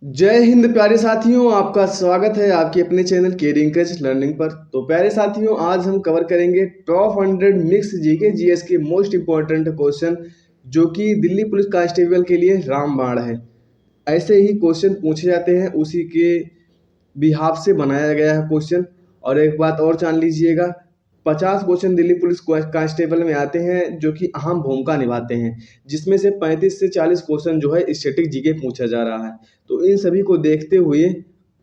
जय हिंद प्यारे साथियों, आपका स्वागत है आपके अपने चैनल केयरिंग क्रेज लर्निंग पर। तो प्यारे साथियों, आज हम कवर करेंगे टॉप 100 मिक्स जीके जीएस के मोस्ट इंपॉर्टेंट क्वेश्चन जो कि दिल्ली पुलिस कांस्टेबल के लिए रामबाण है। ऐसे ही क्वेश्चन पूछे जाते हैं, उसी के बिहाफ से बनाया गया है क्वेश्चन। और एक बात और जान लीजिएगा, 50 क्वेश्चन दिल्ली पुलिस कांस्टेबल में आते हैं जो कि अहम भूमिका निभाते हैं, जिसमें से 35 से 40 क्वेश्चन जो है स्टैटिक जीके पूछा जा रहा है। तो इन सभी को देखते हुए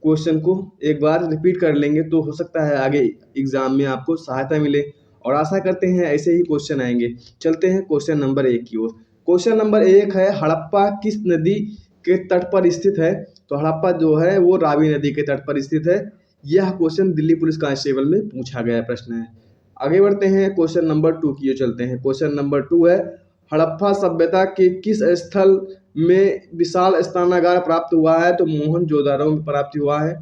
क्वेश्चन को एक बार रिपीट कर लेंगे तो हो सकता है आगे एग्जाम में आपको सहायता मिले, और आशा करते हैं ऐसे ही क्वेश्चन आएंगे। चलते हैं क्वेश्चन नंबर 1 की ओर। क्वेश्चन नंबर 1 है, हड़प्पा किस नदी के तट पर स्थित है? तो हड़प्पा जो है वो रावी नदी के तट पर स्थित है। यह क्वेश्चन दिल्ली पुलिस कांस्टेबल में पूछा गया प्रश्न है। आगे बढ़ते हैं क्वेश्चन नंबर 2 की ओर चलते हैं। क्वेश्चन नंबर 2 है, हड़प्पा सभ्यता के किस स्थल में विशाल स्नानागार प्राप्त हुआ है? तो मोहनजोदाड़ो में प्राप्त हुआ है।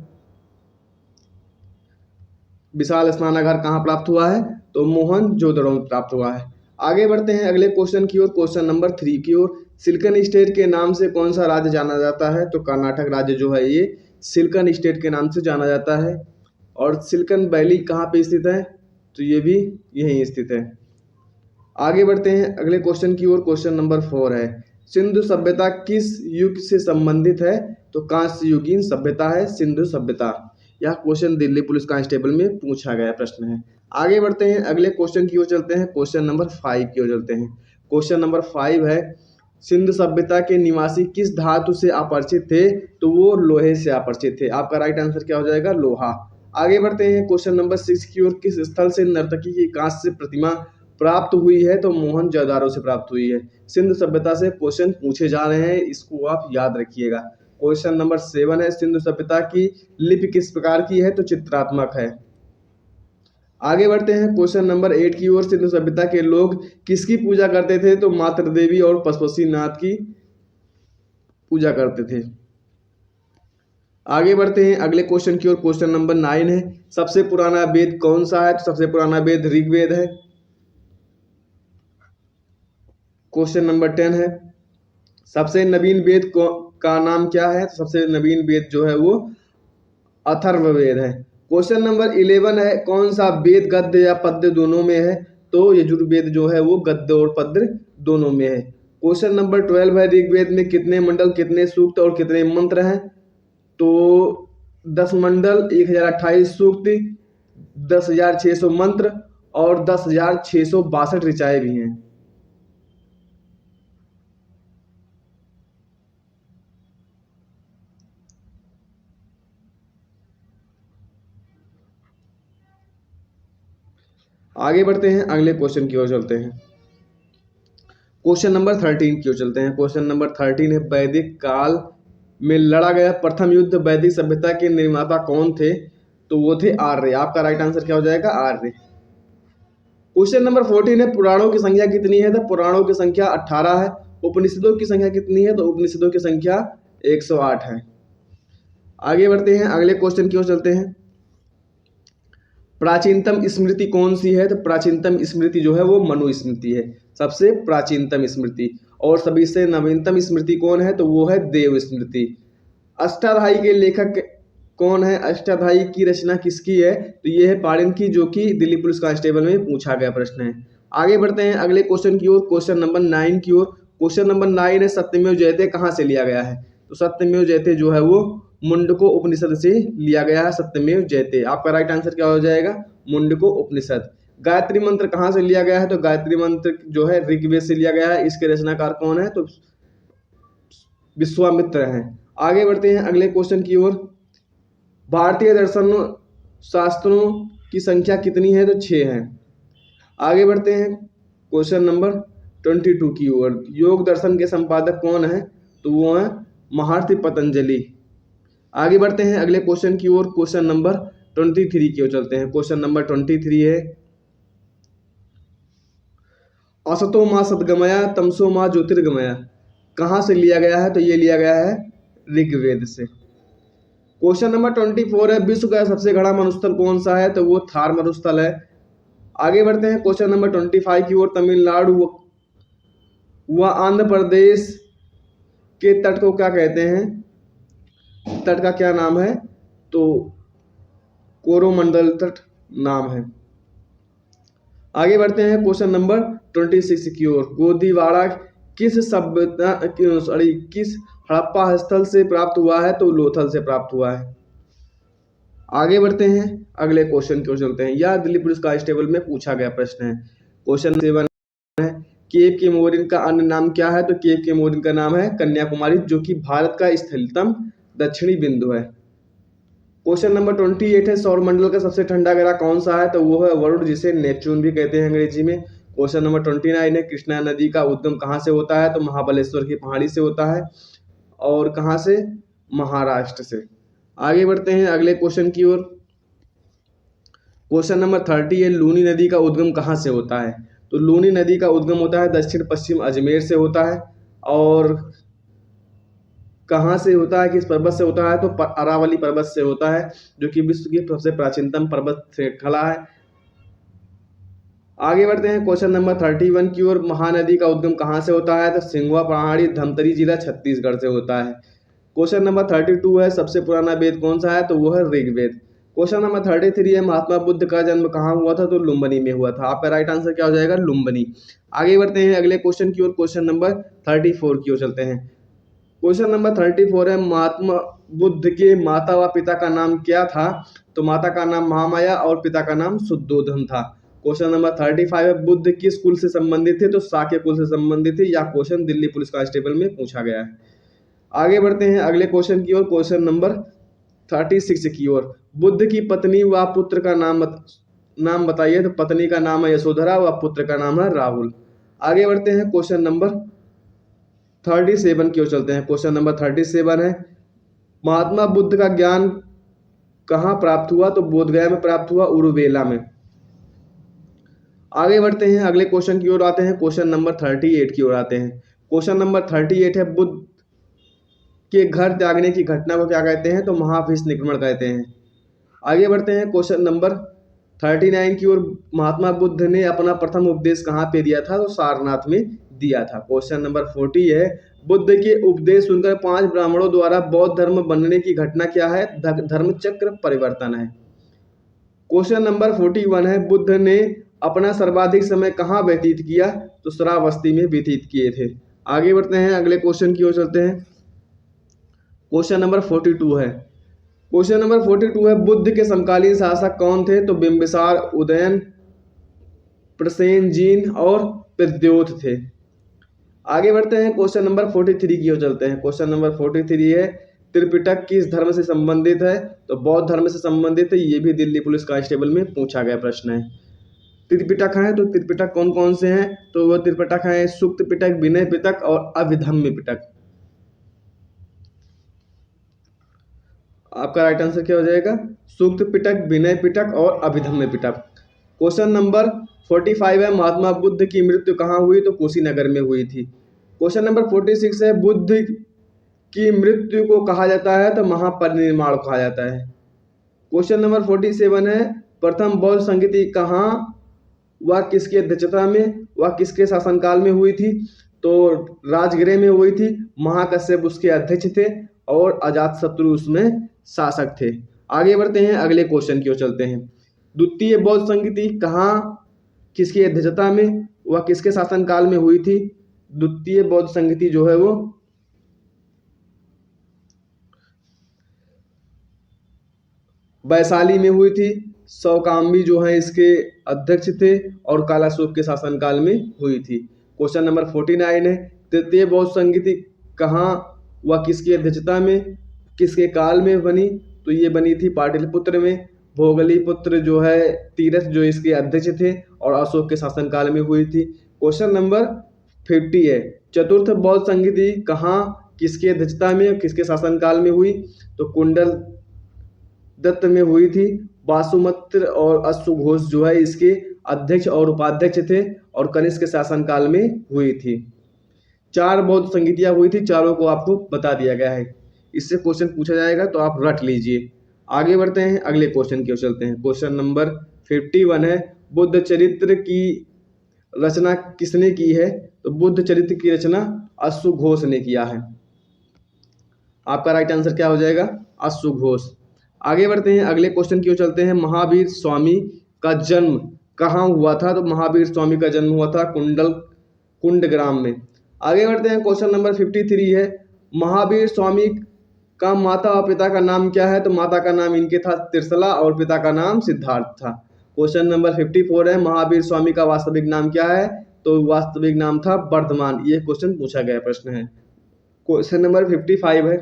विशाल स्नानागार कहाँ प्राप्त हुआ है? तो मोहनजोदड़ो में प्राप्त हुआ है। आगे बढ़ते हैं अगले क्वेश्चन की ओर, क्वेश्चन नंबर 3 की ओर। सिल्कन स्टेट के नाम से कौन सा राज्य जाना जाता है? तो कर्नाटक राज्य जो है ये सिल्कन स्टेट के नाम से जाना जाता है। और सिल्कन वैली कहाँ पे स्थित है? तो ये भी यहीं स्थित है। आगे बढ़ते हैं अगले क्वेश्चन की ओर। क्वेश्चन नंबर 4 है, सिंधु सभ्यता किस युग से संबंधित है? तो कांस्य युगीन सभ्यता है सिंधु सभ्यता। यह क्वेश्चन दिल्ली पुलिस कांस्टेबल में पूछा गया प्रश्न है। आगे बढ़ते हैं अगले क्वेश्चन की ओर चलते हैं। क्वेश्चन नंबर 5 की ओर चलते हैं। क्वेश्चन नंबर 5 है, सिंधु सभ्यता के निवासी किस धातु से अपरिचित थे? तो वो लोहे से अपरिचित थे। आपका राइट आंसर क्या हो जाएगा? लोहा। आगे बढ़ते हैं क्वेश्चन नंबर 6 की ओर। किस स्थल से नर्तकी की कांस्य प्रतिमा प्राप्त हुई है? तो मोहनजोदाड़ो से प्राप्त हुई है। सिंधु सभ्यता से क्वेश्चन पूछे जा रहे हैं, इसको आप याद रखिएगा। क्वेश्चन नंबर 7 है, सिंधु सभ्यता की लिपि किस प्रकार की है? तो चित्रात्मक है। आगे बढ़ते हैं क्वेश्चन नंबर 8 की ओर। सिंधु सभ्यता के लोग किसकी पूजा करते थे? तो मातृ देवी और पशुपतिनाथ की पूजा करते थे। आगे बढ़ते हैं अगले क्वेश्चन की ओर। क्वेश्चन नंबर 9 है, सबसे पुराना वेद कौन सा है? तो सबसे पुराना वेद ऋग्वेद है। क्वेश्चन नंबर 10 है, सबसे नवीन वेद का नाम क्या है? तो सबसे नवीन वेद जो है वो अथर्ववेद है। क्वेश्चन नंबर 11 है, कौन सा वेद गद्य या पद्य दोनों में है? तो यजुर्वेद जो है वो गद्य और पद्य दोनों में है। क्वेश्चन नंबर 12 है, ऋग्वेद में कितने मंडल, कितने सूक्त और कितने मंत्र हैं? तो 10 मंडल, 1028 सूक्त, 10,600 मंत्र और 10,662 ऋचाएं भी हैं। आगे बढ़ते हैं अगले क्वेश्चन की ओर चलते हैं। क्वेश्चन नंबर 13 की ओर चलते हैं। क्वेश्चन नंबर 13 है, वैदिक काल में लड़ा गया प्रथम युद्ध वैदिक सभ्यता के निर्माता कौन थे? तो वो थे आर्य। आपका राइट आंसर क्या हो जाएगा? आर्य। क्वेश्चन नंबर 14 है, पुराणों की संख्या कितनी है? तो पुराणों की संख्या 18 है। उपनिषदों की संख्या कितनी है? तो उपनिषदों की संख्या 108 है। आगे बढ़ते हैं अगले क्वेश्चन की ओर चलते हैं। प्राचीनतम स्मृति कौन सी है? तो प्राचीनतम स्मृति जो है वो मनुस्मृति है, सबसे प्राचीनतम स्मृति। और सभी से नवीनतम स्मृति कौन है? तो वो है देव स्मृति। अष्टाध्यायी के लेखक कौन है? अष्टाध्यायी की रचना किसकी है? तो ये है पाणिनि की, जो कि दिल्ली पुलिस कांस्टेबल में पूछा गया प्रश्न है। आगे बढ़ते हैं अगले क्वेश्चन की ओर। क्वेश्चन नंबर 9 की ओर। क्वेश्चन नंबर 9 है, सत्यमेव जयते कहाँ से लिया गया है? तो सत्यमेव जयते जो है वो मुंडको उपनिषद से लिया गया है। सत्यमेव जयते। आपका राइट आंसर क्या हो जाएगा? मुंडको उपनिषद। गायत्री मंत्र कहाँ से लिया गया है? तो गायत्री मंत्र जो है ऋग्वेद से लिया गया है। इसके रचनाकार कौन है? तो विश्वामित्र हैं। आगे बढ़ते हैं अगले क्वेश्चन की ओर। भारतीय दर्शन शास्त्रों की संख्या कितनी है? तो 6 है। आगे बढ़ते हैं क्वेश्चन नंबर 22 की ओर। योग दर्शन के संपादक कौन है? तो वो है महर्षि पतंजलि। आगे बढ़ते हैं अगले क्वेश्चन की ओर। क्वेश्चन नंबर 23 की ओर चलते हैं। क्वेश्चन नंबर 23 है, असतो माँ सद्गमया तमसो माँ ज्योतिर्गमया कहाँ से लिया गया है? तो ये लिया गया है ऋग्वेद से। क्वेश्चन नंबर 24 है, विश्व का सबसे बड़ा मरुस्थल कौन सा है? तो वो थार मरुस्थल है। आगे बढ़ते हैं क्वेश्चन नंबर 25 की ओर। तमिलनाडु व आंध्र प्रदेश के तट को क्या कहते हैं? तट का क्या नाम है? तो कोरोमंडल तट नाम है। आगे बढ़ते हैं क्वेश्चन नंबर 26 की ओर। गोदीवाड़ा किस सभ्यता किस हड़प्पा स्थल से प्राप्त हुआ है? तो लोथल से प्राप्त हुआ है। आगे बढ़ते हैं अगले क्वेश्चन की ओर चलते हैं। यह दिल्ली पुलिस कांस्टेबल में पूछा गया प्रश्न है। क्वेश्चन 7 है, केप के मोरिन का अन्य नाम क्या है? तो केप के मोरिन का नाम है कन्याकुमारी, जो कि भारत का स्थलतम दक्षिणी बिंदु है। क्वेश्चन नंबर 28 है, सौरमंडल का सबसे ठंडा ग्रह कौन सा है? तो वो है वरुण, जिसे नेपच्यून भी कहते हैं अंग्रेजी में। क्वेश्चन नंबर 29 है, कृष्णा नदी का उद्गम कहाँ से होता है? तो महाबलेश्वर की पहाड़ी से होता है। और कहाँ से? महाराष्ट्र से। आगे बढ़ते हैं अगले क्वेश्चन की ओर। क्वेश्चन नंबर 30 है, लूनी नदी का उद्गम कहाँ से होता है? तो लूनी नदी का उद्गम होता है दक्षिण पश्चिम अजमेर से होता है। और कहाँ से होता है, किस पर्वत से होता है? तो अरावली पर्वत से होता है, जो कि विश्व की सबसे प्राचीनतम पर्वत श्रृंखला है। आगे बढ़ते हैं क्वेश्चन नंबर 31 की ओर। महानदी का उद्गम कहाँ से होता है? तो सिंघवा पहाड़ी, धमतरी जिला, छत्तीसगढ़ से होता है। क्वेश्चन नंबर 32 है, सबसे पुराना वेद कौन सा है? तो वो है ऋग्वेद। क्वेश्चन नंबर 33 है, महात्मा बुद्ध का जन्म कहाँ हुआ था? तो लुम्बिनी में हुआ था। आपका राइट आंसर क्या हो जाएगा? लुम्बिनी। आगे बढ़ते हैं अगले क्वेश्चन की ओर। क्वेश्चन नंबर 34 की ओर चलते हैं। क्वेश्चन नंबर 34 है, महात्मा बुद्ध के माता व पिता का नाम क्या था? तो माता का नाम महामाया और पिता का नाम शुद्धोधन था। क्वेश्चन नंबर 35 है, बुद्ध किस कुल से संबंधित थे? तो शाक्य कुल से संबंधित थे। यह क्वेश्चन दिल्ली पुलिस कांस्टेबल में पूछा गया है। आगे बढ़ते हैं अगले क्वेश्चन की ओर। क्वेश्चन नंबर 36 की ओर। बुद्ध की पत्नी व पुत्र का नाम बताइए। तो पत्नी का नाम है यशोधरा व पुत्र का नाम है राहुल। आगे बढ़ते हैं क्वेश्चन नंबर 37 की ओर चलते हैं। क्वेश्चन नंबर 37 है, महात्मा बुद्ध का ज्ञान कहाँ प्राप्त हुआ? तो बोधगया में प्राप्त हुआ, उरुवेला में। आगे बढ़ते हैं अगले क्वेश्चन की ओर आते हैं। क्वेश्चन नंबर 38 की ओर आते हैं। क्वेश्चन नंबर 38 है, बुद्ध के घर त्यागने की घटना को क्या कहते हैं? तो महाभिनिष्क्रमण कहते हैं। आगे बढ़ते हैं क्वेश्चन नंबर 39 की ओर। महात्मा बुद्ध ने अपना प्रथम उपदेश कहाँ पे दिया था? तो सारनाथ में दिया था। क्वेश्चन नंबर 40 है, बुद्ध के उपदेश सुनकर 5 ब्राह्मणों द्वारा बौद्ध धर्म बनने की घटना क्या है? धर्म चक्र परिवर्तन है। क्वेश्चन नंबर 41 है, बुद्ध ने अपना सर्वाधिक समय कहाँ व्यतीत किया? तो श्रावस्ती में व्यतीत किए थे। आगे बढ़ते हैं अगले क्वेश्चन की ओर चलते हैं। क्वेश्चन नंबर 42 है। क्वेश्चन नंबर 42 है, बुद्ध के समकालीन शासक कौन थे? तो बिंबिसार, उदयन, प्रसेनजीन और प्रद्योत थे। आगे बढ़ते हैं क्वेश्चन नंबर 43 की ओर चलते हैं। क्वेश्चन नंबर 43 है, त्रिपिटक किस धर्म से संबंधित है? तो बौद्ध धर्म से संबंधित है। ये भी दिल्ली पुलिस कांस्टेबल में पूछा गया प्रश्न है। त्रिपिटक है, तो त्रिपिटक कौन कौन से हैं? तो वह त्रिपिटक है सुक्त पिटक, विनय पिटक और अभिधम्य पिटक। आपका राइट आंसर क्या हो जाएगा? सूक्त पिटक, विनय पिटक और अभिधम्य पिटक। क्वेश्चन नंबर 45 है, महात्मा बुद्ध की मृत्यु कहाँ हुई? तो कुशीनगर में हुई थी। क्वेश्चन नंबर 46 है, बुद्ध की मृत्यु को कहा जाता है? तो महापरिनिर्वाण कहा जाता है। क्वेश्चन नंबर 47 है, प्रथम बौद्ध संगीति कहाँ व किसकी अध्यक्षता में व किसके शासनकाल में हुई थी? तो राजगृह में हुई थी। महाकश्यप उसके अध्यक्ष थे और अजातशत्रु उसमें शासक थे। आगे बढ़ते हैं अगले क्वेश्चन की ओर चलते हैं। द्वितीय बौद्ध संगीति कहाँ किसकी अध्यक्षता में व किसके शासनकाल में हुई थी? द्वितीय बौद्ध संगीति जो है वो वैशाली में हुई थी। सौकाम्बी जो है इसके अध्यक्ष थे और कालाशोक के शासनकाल में हुई थी। क्वेश्चन नंबर 49 है, तृतीय बौद्ध संगीति कहाँ व किसकी अध्यक्षता में किसके काल में बनी? तो ये बनी थी पाटलिपुत्र में। भोगलीपुत्र जो है तीरथ जो इसके अध्यक्ष थे और अशोक के शासनकाल में हुई थी। क्वेश्चन नंबर 50 है, चतुर्थ बौद्ध संगीति कहाँ किसकी अध्यक्षता में किसके शासनकाल में हुई? तो कुंडल दत्त में हुई थी। वासुमित्र और अश्वघोष जो है इसके अध्यक्ष और उपाध्यक्ष थे और कनिष्क के शासनकाल में हुई थी। 4 बौद्ध संगीतियां हुई थी, चारों को आपको बता दिया गया है। इससे क्वेश्चन पूछा जाएगा तो आप रट लीजिए। आगे बढ़ते हैं अगले क्वेश्चन की ओर चलते हैं। क्वेश्चन नंबर 51 है, बुद्ध चरित्र की रचना किसने की है? तो बुद्ध चरित्र की रचना अश्वघोष ने किया है। आपका राइट आंसर क्या हो जाएगा? अश्वघोष। आगे बढ़ते हैं, अगले क्वेश्चन की ओर चलते हैं। महावीर स्वामी का जन्म कहाँ हुआ था? तो महावीर स्वामी का जन्म हुआ था कुंडग्राम में। आगे बढ़ते हैं, क्वेश्चन नंबर 53 है, महावीर स्वामी का माता और पिता का नाम क्या है? तो माता का नाम इनके था त्रिशला और पिता का नाम सिद्धार्थ था। क्वेश्चन नंबर 54 है, महावीर स्वामी का वास्तविक नाम क्या है? तो वास्तविक नाम था वर्धमान। ये क्वेश्चन पूछा गया प्रश्न है। क्वेश्चन नंबर 55 है,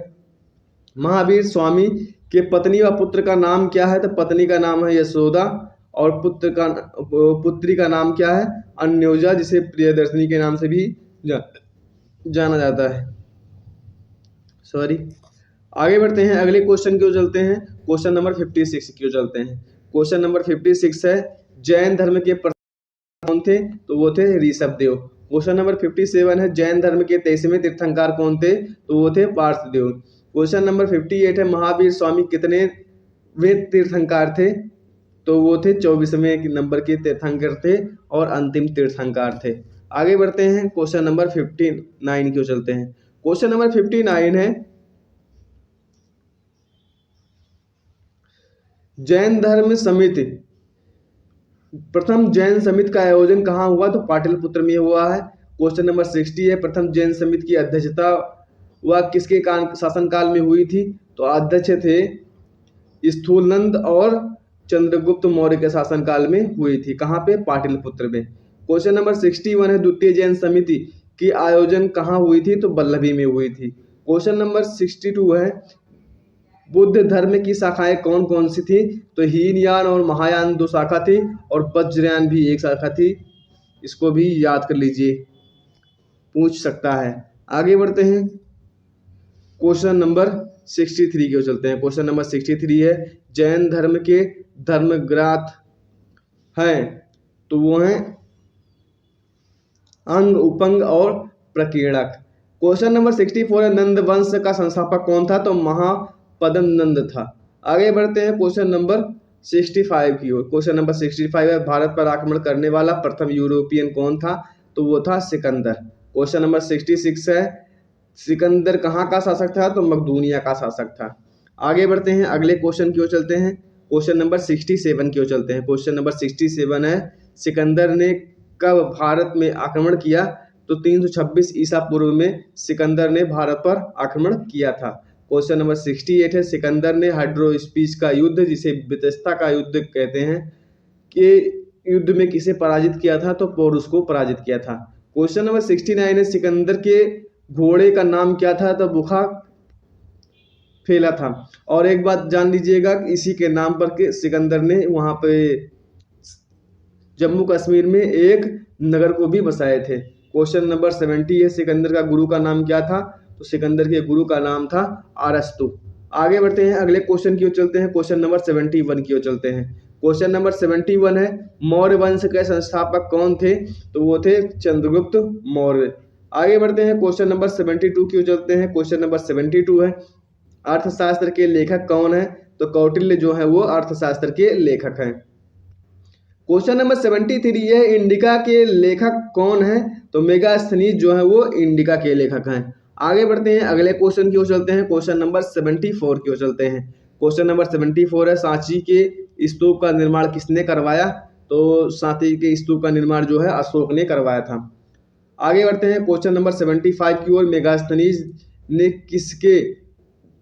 महावीर स्वामी के पत्नी व पुत्र का नाम क्या है? तो पत्नी का नाम है यशोदा और पुत्री का नाम क्या है? अन्योजा, जिसे प्रियदर्शनी के नाम से भी जाना जाता है। सॉरी। आगे बढ़ते हैं, अगले क्वेश्चन की ओर चलते हैं। क्वेश्चन नंबर 56 की ओर चलते हैं। क्वेश्चन नंबर 56 है, जैन धर्म के कौन थे? तो वो थे ऋषभदेव। क्वेश्चन नंबर 57 है, जैन धर्म के 23वें तीर्थंकर कौन थे? तो वो थे पार्थिदेव। क्वेश्चन नंबर 58 है, महावीर स्वामी कितने वे तीर्थंकर थे? तो वो थे 24वें नंबर के तीर्थंकर थे और अंतिम तीर्थंकर थे। आगे बढ़ते हैं, क्वेश्चन नंबर 59 की ओर चलते हैं। क्वेश्चन नंबर 59 है, जैन धर्म समिति प्रथम जैन समिति का आयोजन कहाँ हुआ? तो पाटलिपुत्र में हुआ है। क्वेश्चन नंबर 60 है, प्रथम जैन समिति की अध्यक्षता वह किसके शासनकाल में हुई थी? तो अध्यक्ष थे स्थूलनंद और चंद्रगुप्त मौर्य के शासनकाल में हुई थी। कहाँ पे? पाटलिपुत्र में। क्वेश्चन नंबर 61 है, द्वितीय जैन समिति की आयोजन कहाँ हुई थी? तो वल्लभी में हुई थी। क्वेश्चन नंबर 62 है, बुद्ध धर्म की शाखाएं कौन कौन सी थी? तो हीनयान और महायान 2 शाखा थी और वज्रयान भी 1 शाखा थी। इसको भी याद कर लीजिए, पूछ सकता है। आगे बढ़ते हैं, क्वेश्चन नंबर 63 की ओर चलते हैं। क्वेश्चन नंबर 63 है, जैन धर्म के धर्मग्रंथ हैं तो वो हैं अंग, उपंग और प्रकीर्णक। क्वेश्चन नंबर 64 है, नंद वंश का संस्थापक कौन था? तो महापद्म नंद था। आगे बढ़ते हैं, क्वेश्चन नंबर 65 की ओर। क्वेश्चन नंबर 65 है, भारत पर आक्रमण करने वाला प्रथम यूरोपियन कौन था? तो वो था सिकंदर। क्वेश्चन नंबर 66 है, सिकंदर कहाँ का शासक था? तो मकदूनिया का शासक था। आगे बढ़ते हैं, अगले क्वेश्चन की ओर चलते हैं। क्वेश्चन नंबर 67 की ओर चलते हैं। क्वेश्चन नंबर 67 है, सिकंदर ने कब भारत में आक्रमण किया? तो 326 ईसा पूर्व में सिकंदर ने भारत पर आक्रमण किया था। क्वेश्चन नंबर 68 है, सिकंदर ने हाइड्रोस्पीस का युद्ध, जिसे बितस्ता का युद्ध कहते हैं, कि युद्ध में किसे पराजित किया था? तो पोरुस को पराजित किया था। क्वेश्चन नंबर 69 है, सिकंदर के घोड़े का नाम क्या था? तो बुखा फैला था। और एक बात जान लीजिएगा, इसी के नाम पर के सिकंदर ने वहां पे जम्मू कश्मीर में एक नगर को भी बसाए थे। क्वेश्चन नंबर 70 है, सिकंदर का गुरु का नाम क्या था? तो सिकंदर के गुरु का नाम था अरस्तु। आगे बढ़ते हैं, अगले क्वेश्चन की ओर चलते हैं। क्वेश्चन नंबर 71 की ओर चलते हैं। क्वेश्चन नंबर 71 है, मौर्य वंश के संस्थापक कौन थे? तो वो थे चंद्रगुप्त मौर्य। आगे बढ़ते हैं, क्वेश्चन नंबर 72 की ओर चलते हैं। क्वेश्चन नंबर 72 है, अर्थशास्त्र के लेखक कौन है? तो कौटिल्य जो है वो अर्थशास्त्र के लेखक हैं। क्वेश्चन नंबर 73 है, इंडिका के लेखक कौन है? तो मेगास्थनीज जो है वो इंडिका के लेखक हैं। आगे बढ़ते हैं, अगले क्वेश्चन की ओर चलते हैं। क्वेश्चन नंबर 74 की ओर चलते हैं। क्वेश्चन नंबर 74 है, सांची के स्तूप का निर्माण किसने करवाया? तो सांची के स्तूप का निर्माण जो है अशोक ने करवाया था। आगे बढ़ते हैं, क्वेश्चन नंबर 75 की ओर, मेगास्थनीज ने किसके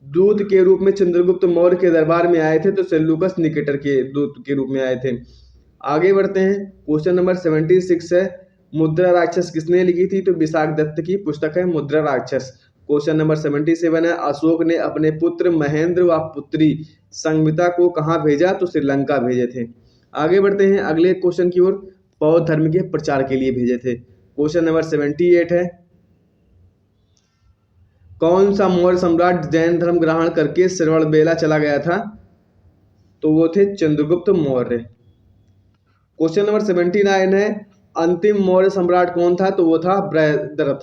दूत के रूप में चंद्रगुप्त मौर्य के दरबार में आए थे? तो सेल्यूकस निकेटर के दूत के रूप में आए थे। आगे बढ़ते हैं, क्वेश्चन नंबर 76 है, मुद्रा राक्षस किसने लिखी थी? तो विशाख दत्त की पुस्तक है मुद्रा राक्षस। क्वेश्चन नंबर 77 है, अशोक ने अपने पुत्र महेंद्र व पुत्री संगमित्रा को कहाँ भेजा? तो श्रीलंका भेजे थे। आगे बढ़ते हैं, अगले क्वेश्चन की ओर, बौद्ध धर्म के प्रचार के लिए भेजे थे। क्वेश्चन नंबर 78 है, कौन सा मौर्य सम्राट जैन धर्म ग्रहण करके श्रवणबेला चला गया था? तो वो थे चंद्रगुप्त मौर्य। क्वेश्चन नंबर 79 है, अंतिम मौर्य सम्राट कौन था? तो वो था बृहद्रथ।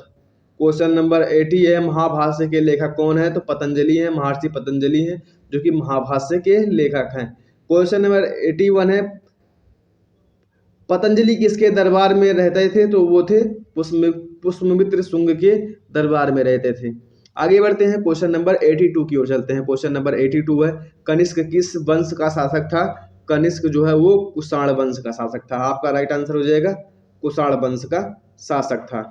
क्वेश्चन नंबर 80 है, महाभाष्य के लेखक कौन है? तो पतंजलि है, महर्षि पतंजलि है जो कि महाभाष्य के लेखक हैं। क्वेश्चन नंबर 81 है, पतंजलि किसके दरबार में रहते थे? तो वो थे पुष्यमित्र शुंग के दरबार में रहते थे। आगे बढ़ते हैं, क्वेश्चन नंबर 82 की ओर चलते हैं। क्वेश्चन नंबर 82 है, कनिष्क किस वंश का शासक था? कनिष्क जो है वो कुषाण वंश का शासक था। आपका राइट आंसर हो जाएगा कुषाण वंश का शासक था।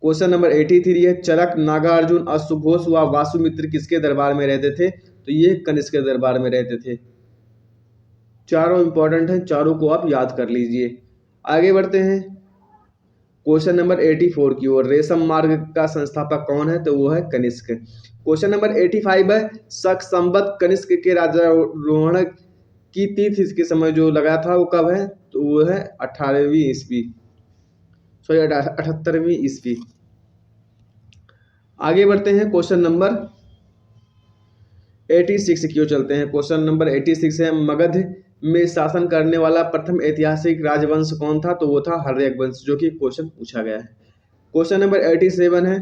क्वेश्चन नंबर 83 है, चरक, नागार्जुन, अश्वघोष व वासुमित्र किसके दरबार में रहते थे? तो ये कनिष्क के दरबार में रहते थे। चारों इंपॉर्टेंट हैं, चारों को आप याद कर लीजिए। आगे बढ़ते हैं क्वेश्चन नंबर 84 की ओर, रेशम मार्ग का संस्थापक कौन है? तो वो है कनिष्क। क्वेश्चन नंबर 85 है, शक संवत कनिष्क के राजारोहण की तिथि के समय जो लगा था वो कब है? तो वो है 18वीं ईस्वी, सॉरी 78वीं ईस्वी। आगे बढ़ते हैं क्वेश्चन नंबर 86 की ओर चलते हैं। क्वेश्चन नंबर 86 है, मगध में शासन करने वाला प्रथम ऐतिहासिक राजवंश कौन था? तो वो था हर्यक वंश, जो कि क्वेश्चन पूछा गया है। क्वेश्चन नंबर 87 है,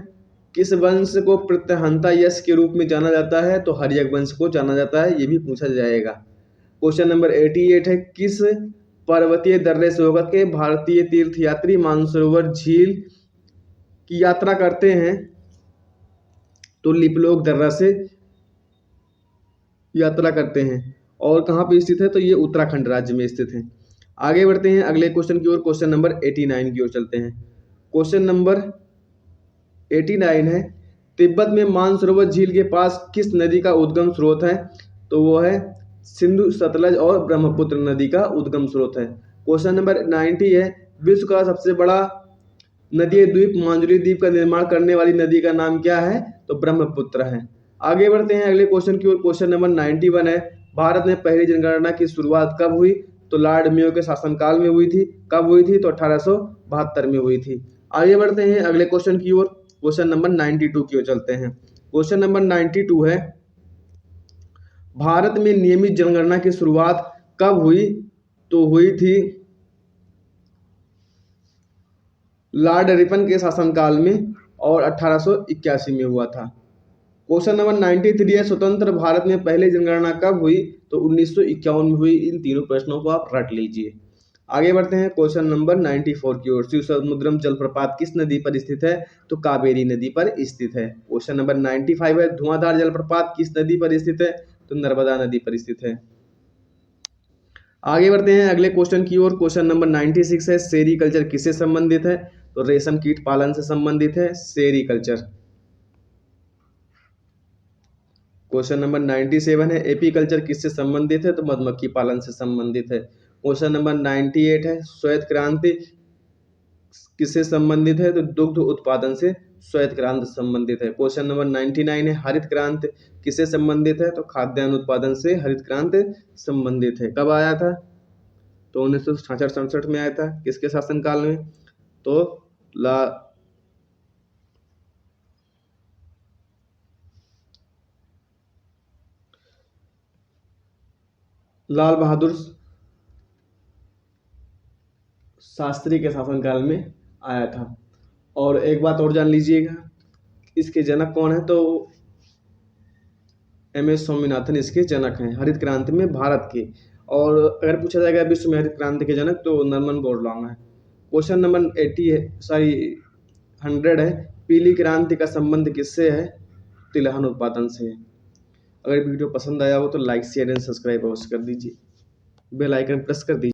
किस वंश को प्रत्यहंता यश के रूप में जाना जाता है? तो हर्यक वंश को जाना जाता है, ये भी पूछा जाएगा। क्वेश्चन नंबर 88 है, किस पर्वतीय दर्रे से होकर के भारतीय तीर्थयात्री मानसरोवर झील की यात्रा करते हैं? तो लिपलोक दर्रा से यात्रा करते हैं। और कहाँ पे स्थित है? तो ये उत्तराखंड राज्य में स्थित है। आगे बढ़ते हैं अगले क्वेश्चन की ओर। क्वेश्चन नंबर 89 की ओर चलते हैं। क्वेश्चन नंबर 89 है, तिब्बत में मानसरोवर झील के पास किस नदी का उद्गम स्रोत है? तो वो है सिंधु, सतलज और ब्रह्मपुत्र नदी का उद्गम स्रोत है। क्वेश्चन नंबर 90 है, विश्व का सबसे बड़ा नदीय द्वीप मांजुली द्वीप का निर्माण करने वाली नदी का नाम क्या है? तो ब्रह्मपुत्र है। आगे बढ़ते हैं अगले क्वेश्चन की ओर। क्वेश्चन नंबर 91 है, भारत में पहली जनगणना की शुरुआत कब हुई? तो लॉर्ड मेयो के शासनकाल में हुई थी। कब हुई थी? तो 1872 में हुई थी। आगे बढ़ते हैं अगले क्वेश्चन की ओर। क्वेश्चन नंबर 92 की ओर चलते हैं। क्वेश्चन नंबर 92 है, भारत में नियमित जनगणना की शुरुआत कब हुई? तो हुई थी लॉर्ड रिपन के शासनकाल में और 1881 में हुआ था। क्वेश्चन नंबर 93 है, स्वतंत्र भारत में पहली जनगणना कब हुई? तो 1951 में हुई। इन तीनों प्रश्नों को आप रट लीजिए। आगे बढ़ते हैं क्वेश्चन नंबर 94 की ओर। शिवसमुद्रम जलप्रपात किस नदी पर स्थित है? तो कावेरी नदी पर स्थित है। क्वेश्चन नंबर 95 है, धुआंधार जलप्रपात किस नदी पर स्थित है? तो नर्मदा नदी पर स्थित है। आगे बढ़ते हैं अगले क्वेश्चन की ओर। क्वेश्चन नंबर 96 है, सेरीकल्चर किससे संबंधित है? तो रेशम कीट पालन से संबंधित है सेरीकल्चर। क्वेश्चन नंबर 97 है, एपीकल्चर किससे संबंधित है? तो मधुमक्खी पालन से संबंधित है। क्वेश्चन नंबर 98 है, श्वेत क्रांति किससे संबंधित है? तो दुग्ध उत्पादन से श्वेत क्रांति संबंधित है। क्वेश्चन नंबर 99 है, हरित क्रांति किससे संबंधित है? तो खाद्यान्न उत्पादन से हरित क्रांति संबंधित है। कब आया था? तो 1966-67 में आया था। किसके शासनकाल में? तो लाल बहादुर शास्त्री के शासनकाल में आया था। और एक बात और जान लीजिएगा, इसके जनक कौन है? तो MS स्वामीनाथन इसके जनक हैं हरित क्रांति में भारत के। और अगर पूछा जाएगा विश्व में हरित क्रांति के जनक, तो नॉर्मन बोरलॉन्ग है। क्वेश्चन नंबर 100 है, पीली क्रांति का संबंध किससे है? तिलहन उत्पादन से। अगर वीडियो पसंद आया हो तो लाइक, शेयर एंड सब्सक्राइब अवश्य कर दीजिए। बेल आइकन प्रेस कर दीजिए।